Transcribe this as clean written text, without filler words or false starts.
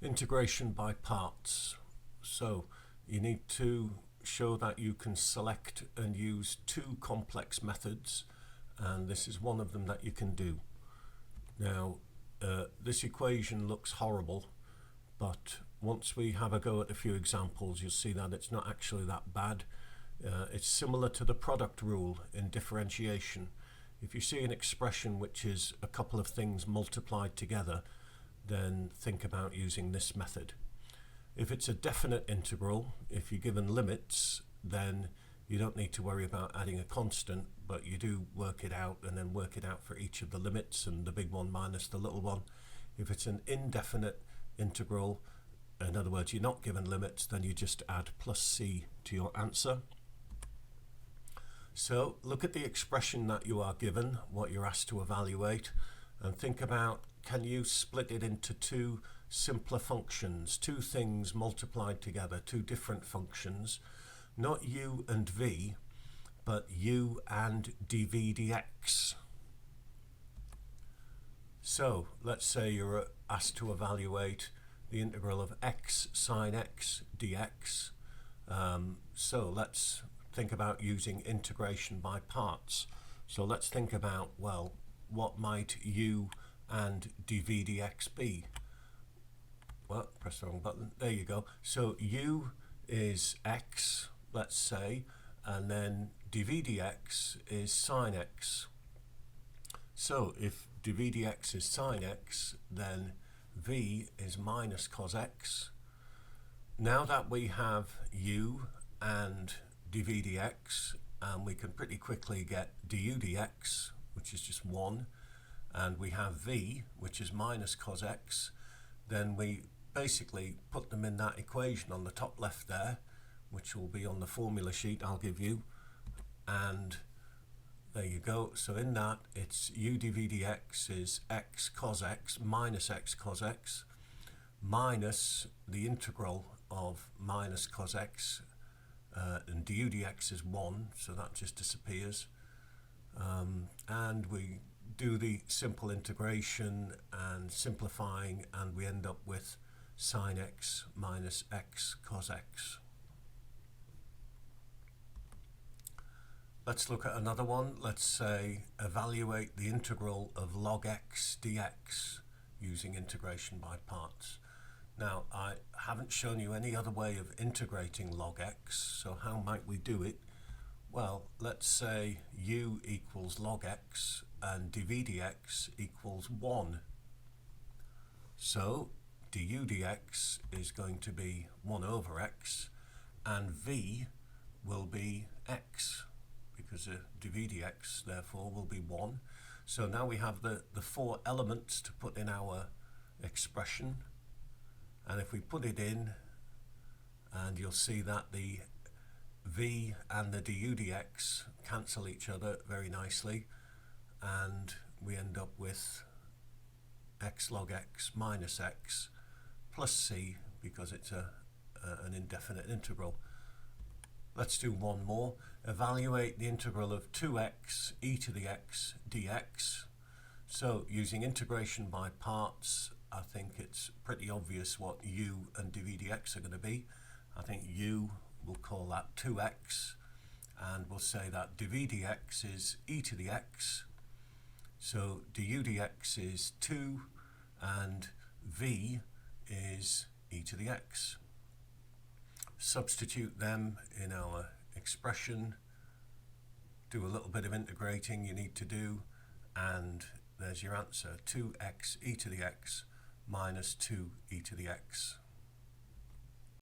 Integration by parts. So you need to show that you can select and use two complex methods, and this is one of them that you can do. Now this equation looks horrible, but once we have a go at a few examples, you'll see that it's not actually that bad. It's similar to the product rule in differentiation. If you see an expression which is a couple of things multiplied together, then think about using this method. If it's a definite integral, if you're given limits, then you don't need to worry about adding a constant, but you do work it out and then work it out for each of the limits, and the big one minus the little one. If it's an indefinite integral, in other words, you're not given limits, then you just add plus c to your answer. So look at the expression that you are given, what you're asked to evaluate, and think about, can you split it into two simpler functions, two things multiplied together, two different functions, not u and v, but u and dv dx. So let's say you're asked to evaluate the integral of x sine x dx. So let's think about using integration by parts. So let's think about, well, what might u and dv dx be? Well, press the wrong button. There you go. So u is x, let's say, and then dv dx is sine x. So if dv dx is sine x, then v is minus cos x. Now that we have u and dv dx, and we can pretty quickly get du dx, which is just 1, and we have v, which is minus cos x, then we basically put them in that equation on the top left there, which will be on the formula sheet I'll give you, and there you go. So in that, it's u dv dx is x cos x minus x cos x minus the integral of minus cos x, and du dx is 1, so that just disappears, and we do the simple integration and simplifying, and we end up with sine x minus x cos x. Let's look at another one. Let's say evaluate the integral of log x dx using integration by parts. Now, I haven't shown you any other way of integrating log x, so how might we do it? Well, let's say u equals log x and dv dx equals 1. So du dx is going to be 1 over x, and v will be x, because dv dx therefore will be 1. So now we have the 4 elements to put in our expression, and if we put it in, and you'll see that the v and the du dx cancel each other very nicely, and we end up with x log x minus x plus c, because it's an indefinite integral. Let's do one more. Evaluate the integral of 2x e to the x dx. So using integration by parts, I think it's pretty obvious what u and dv dx are going to be. I think u, we'll call that 2x, and we'll say that dv dx is e to the x. So du dx is 2, and v is e to the x. Substitute them in our expression, do a little bit of integrating you need to do, and there's your answer, 2x e to the x minus 2 e to the x.